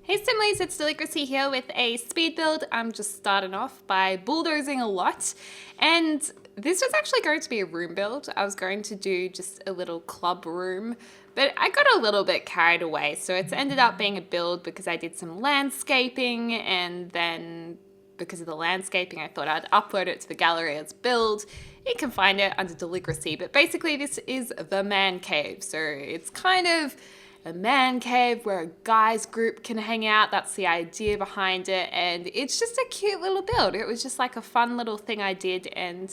Hey Simlies, it's Deligracy here with a speed build. I'm just starting off by bulldozing a lot, and this was actually going to be a room build. I was going to do just a little club room, but I got a little bit carried away, so it's ended up being a build because I did some landscaping, and then because of the landscaping I thought I'd upload it to the gallery as build. You can find it under Deligracy, but basically this is the man cave, so it's kind of a man cave where a guys group can hang out. That's the idea behind it, and it's just a cute little build. It was just like a fun little thing I did, and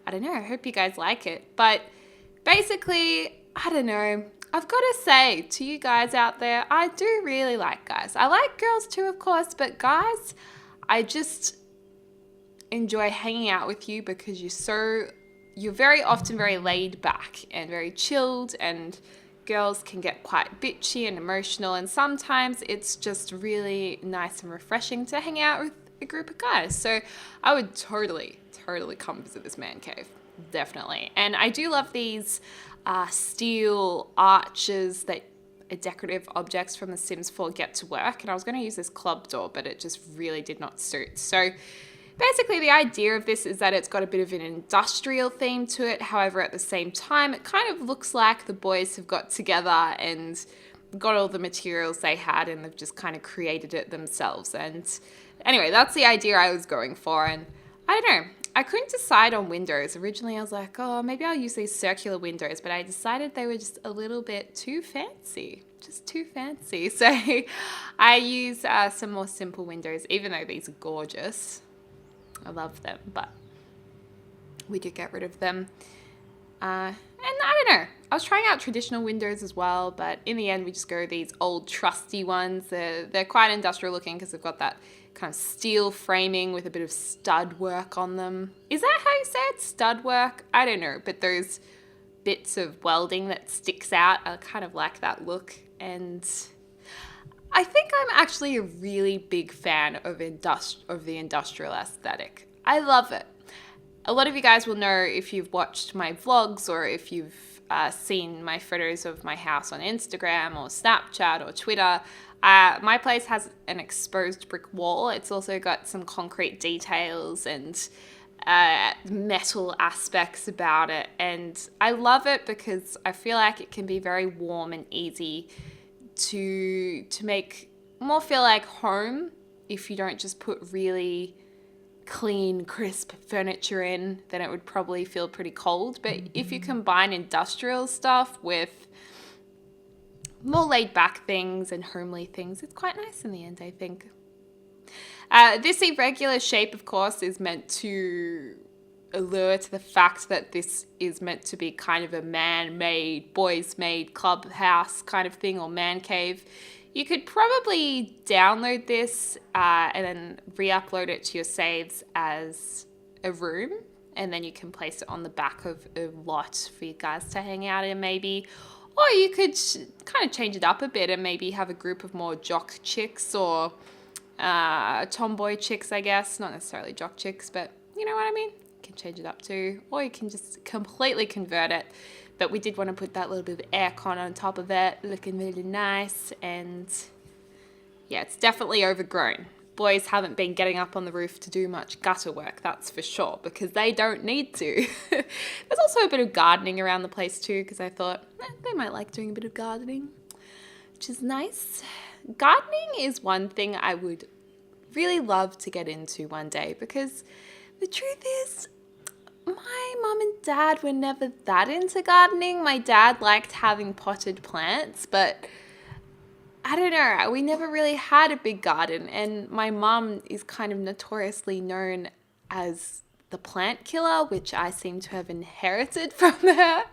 I don't know, I hope you guys like it. But basically, I don't know, I've got to say to you guys out there, I do really like guys. I like girls too, of course, but guys, I just enjoy hanging out with you because you're very often very laid back and very chilled, and girls can get quite bitchy and emotional, and sometimes it's just really nice and refreshing to hang out with a group of guys. So I would totally come visit this man cave, definitely. And I do love these steel arches that are decorative objects from The Sims 4 get to work, and I was going to use this club door, but it just really did not suit. So basically, the idea of this is that it's got a bit of an industrial theme to it. However, at the same time, it kind of looks like the boys have got together and got all the materials they had, and they've just kind of created it themselves. And anyway, that's the idea I was going for. And I don't know, I couldn't decide on windows. Originally, I was like, oh, maybe I'll use these circular windows, but I decided they were just a little bit too fancy. Just too fancy. So I use some more simple windows, even though these are gorgeous. I love them, but we did get rid of them. And I don't know, I was trying out traditional windows as well, but in the end we just go with these old trusty ones. They're quite industrial looking because they've got that kind of steel framing with a bit of stud work on them. Is that how you say it? Stud work? I don't know, but those bits of welding that sticks out, I kind of like that look. And I think I'm actually a really big fan of the industrial aesthetic. I love it. A lot of you guys will know if you've watched my vlogs or if you've seen my photos of my house on Instagram or Snapchat or Twitter. My place has an exposed brick wall. It's also got some concrete details and metal aspects about it. And I love it because I feel like it can be very warm and easy to make more feel like home if you don't just put really clean, crisp furniture in, then it would probably feel pretty cold. But if you combine industrial stuff with more laid back things and homely things, it's quite nice in the end, I think. This irregular shape, of course, is meant to allure to the fact that this is meant to be kind of a man-made, boys-made clubhouse kind of thing, or man cave. You could probably download this and then re-upload it to your saves as a room, and then you can place it on the back of a lot for you guys to hang out in maybe. Or you could kind of change it up a bit and maybe have a group of more jock chicks or tomboy chicks, I guess. Not necessarily jock chicks, but you know what I mean? Can change it up too, or you can just completely convert it. But we did want to put that little bit of aircon on top of it, looking really nice. And yeah, it's definitely overgrown. Boys haven't been getting up on the roof to do much gutter work, that's for sure, because they don't need to. There's also a bit of gardening around the place too, because I thought they might like doing a bit of gardening, which is nice. Gardening is one thing I would really love to get into one day, because the truth is, my mum and dad were never that into gardening. My dad liked having potted plants, but I don't know, we never really had a big garden, and my mum is kind of notoriously known as the plant killer, which I seem to have inherited from her.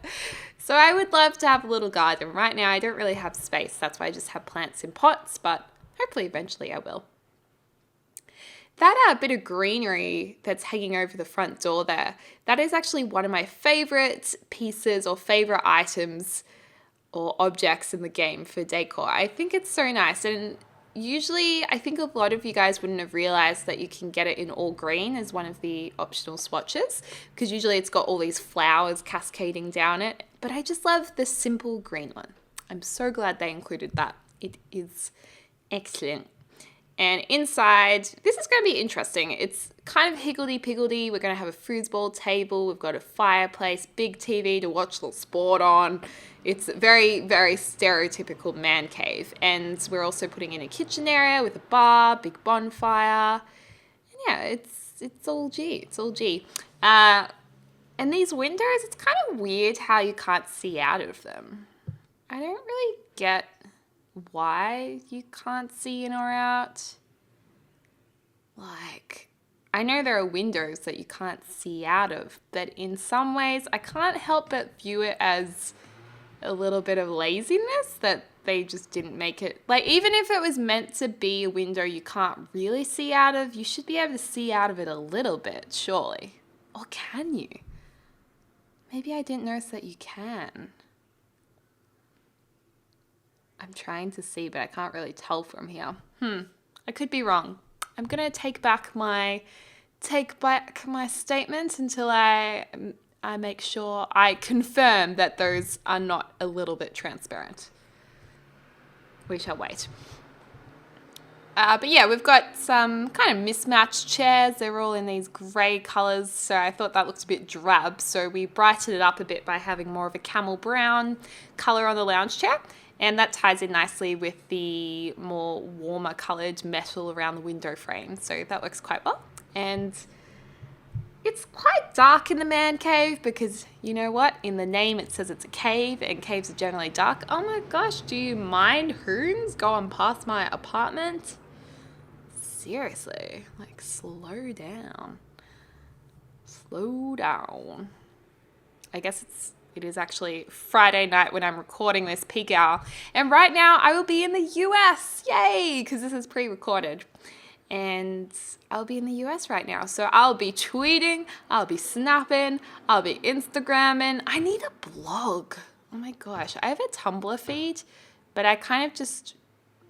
So I would love to have a little garden. Right now I don't really have space, that's why I just have plants in pots, but hopefully eventually I will. That bit of greenery that's hanging over the front door there, that is actually one of my favorite pieces or favorite items or objects in the game for decor. I think it's so nice, and usually I think a lot of you guys wouldn't have realized that you can get it in all green as one of the optional swatches, because usually it's got all these flowers cascading down it, but I just love the simple green one. I'm so glad they included that. It is excellent. And inside, this is going to be interesting. It's kind of higgledy-piggledy. We're going to have a foosball table. We've got a fireplace, big TV to watch the sport on. It's very, very stereotypical man cave. And we're also putting in a kitchen area with a bar, big bonfire. And yeah, it's all G. It's all G. And these windows, it's kind of weird how you can't see out of them. I don't really get why you can't see in or out. Like, I know there are windows that you can't see out of, but in some ways I can't help but view it as a little bit of laziness that they just didn't make it. Like, even if it was meant to be a window you can't really see out of, you should be able to see out of it a little bit, surely. Or can you? Maybe I didn't notice that you can. I'm trying to see, but I can't really tell from here. I could be wrong. I'm gonna take back my statement until I make sure I confirm that those are not a little bit transparent. We shall wait. But yeah, we've got some kind of mismatched chairs. They're all in these grey colours, so I thought that looked a bit drab. So we brightened it up a bit by having more of a camel brown colour on the lounge chair. And that ties in nicely with the more warmer coloured metal around the window frame. So that works quite well. And it's quite dark in the man cave because, you know what? In the name it says it's a cave and caves are generally dark. Oh my gosh, do you mind hoons going past my apartment? Seriously, like slow down. Slow down. I guess it is actually Friday night when I'm recording this peak hour. And right now I will be in the US. Yay! Because this is pre-recorded. And I'll be in the US right now. So I'll be tweeting, I'll be snapping, I'll be Instagramming. I need a blog. Oh my gosh. I have a Tumblr feed, but I kind of just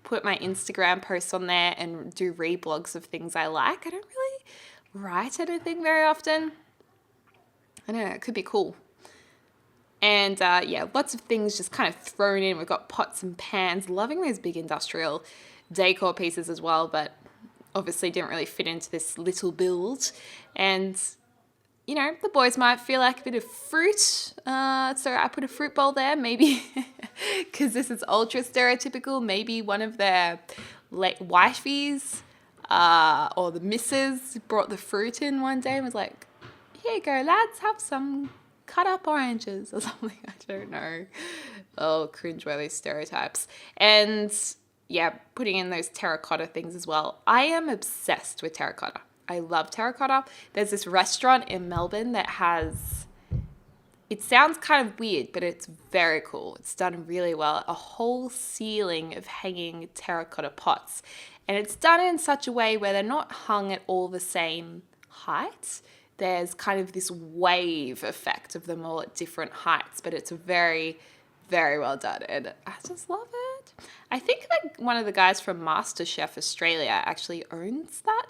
put my Instagram posts on there and do reblogs of things I like. I don't really write anything very often. I don't know. It could be cool. And yeah, lots of things just kind of thrown in. We've got pots and pans. Loving those big industrial decor pieces as well, but obviously didn't really fit into this little build. And, you know, the boys might feel like a bit of fruit. So I put a fruit bowl there, maybe, because this is ultra stereotypical. Maybe one of their wifeys or the missus brought the fruit in one day and was like, here you go, lads, have some cut up oranges or something. I don't know. Oh, cringeworthy stereotypes. And yeah, putting in those terracotta things as well. I am obsessed with terracotta. I love terracotta. There's this restaurant in Melbourne that has, it sounds kind of weird, but it's very cool. It's done really well. A whole ceiling of hanging terracotta pots. And it's done in such a way where they're not hung at all the same height. There's kind of this wave effect of them all at different heights, but it's very, very well done. And I just love it. I think like one of the guys from MasterChef Australia actually owns that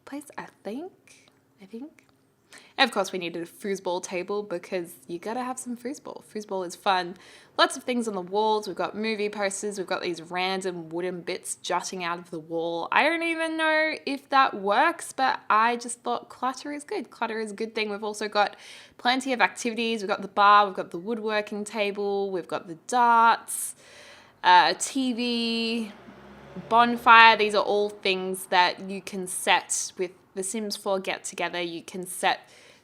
place, I think. And of course we needed a foosball table because you gotta have some foosball. Foosball is fun. Lots of things on the walls. We've got movie posters. We've got these random wooden bits jutting out of the wall. I don't even know if that works, but I just thought clutter is good. Clutter is a good thing. We've also got plenty of activities. We've got the bar. We've got the woodworking table. We've got the darts, TV, bonfire. These are all things that you can set with the Sims 4 get together. You can set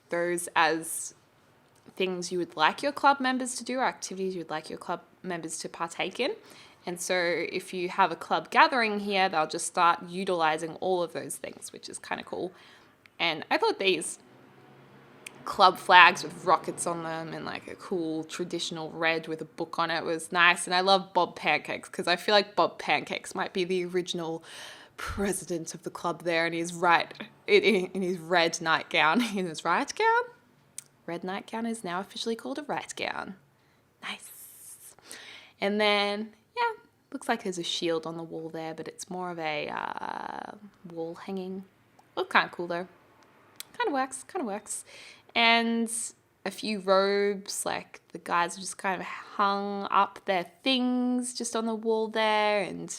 those as things you would like your club members to do or activities you would like your club members to partake in. And so if you have a club gathering here, they'll just start utilizing all of those things, which is kind of cool. And I thought these club flags with rockets on them and like a cool traditional red with a book on it was nice. And I love Bob Pancakes because I feel like Bob Pancakes might be the original president of the club there, and he's in his red nightgown. In his right gown? Red nightgown is now officially called a right gown. Nice. And then, yeah, looks like there's a shield on the wall there, but it's more of a wall hanging. Look kind of cool though. Kind of works. And a few robes, like the guys just kind of hung up their things just on the wall there, and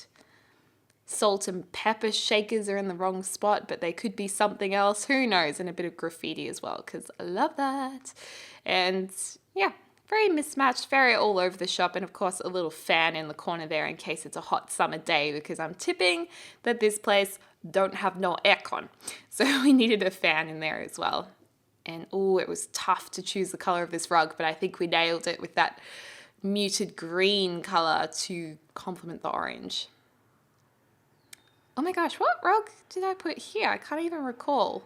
salt and pepper shakers are in the wrong spot, but they could be something else. Who knows? And a bit of graffiti as well, because I love that. And yeah, very mismatched, very all over the shop. And of course, a little fan in the corner there in case it's a hot summer day, because I'm tipping that this place don't have no aircon. So we needed a fan in there as well. And oh, it was tough to choose the color of this rug, but I think we nailed it with that muted green color to complement the orange. Oh my gosh, what rug did I put here? I can't even recall.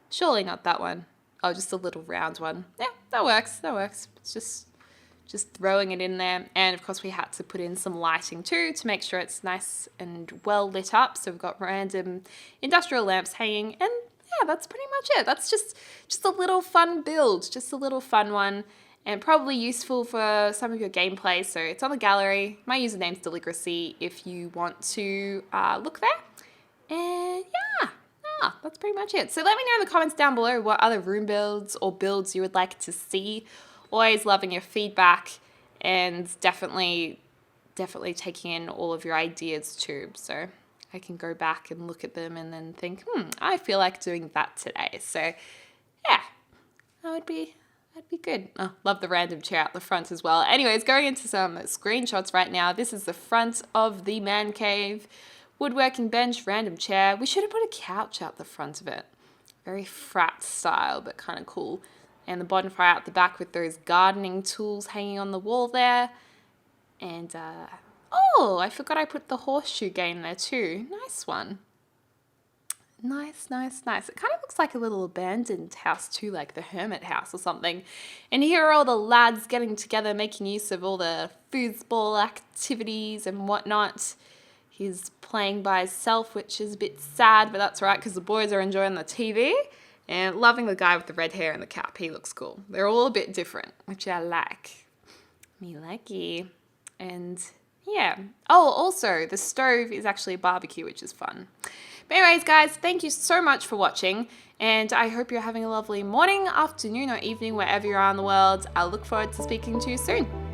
Surely not that one. Oh, just a little round one. Yeah, that works, that works. It's just throwing it in there. And of course we had to put in some lighting too to make sure it's nice and well lit up. So we've got random industrial lamps hanging, and yeah, that's pretty much it. That's just a little fun build, just a little fun one, and probably useful for some of your gameplay. So it's on the gallery. My username's Deligracy if you want to look there. And yeah, that's pretty much it. So let me know in the comments down below what other room builds or builds you would like to see. Always loving your feedback, and definitely taking in all of your ideas too. So I can go back and look at them and then think, I feel like doing that today. So yeah, that'd be good. Oh, love the random chair out the front as well. Anyways, going into some screenshots right now. This is the front of the man cave. Woodworking bench, random chair. We should have put a couch out the front of it. Very frat style, but kind of cool. And the bonfire out the back with those gardening tools hanging on the wall there. And, oh, I forgot I put the horseshoe game there too. Nice one. Nice, nice, nice. It kind of looks like a little abandoned house too, like the hermit house or something. And here are all the lads getting together, making use of all the foosball activities and whatnot. He's playing by himself, which is a bit sad, but that's right because the boys are enjoying the TV. And loving the guy with the red hair and the cap. He looks cool. They're all a bit different, which I like. Me likey. And yeah. Oh, also, the stove is actually a barbecue, which is fun. But anyways, guys, thank you so much for watching. And I hope you're having a lovely morning, afternoon, or evening, wherever you are in the world. I look forward to speaking to you soon.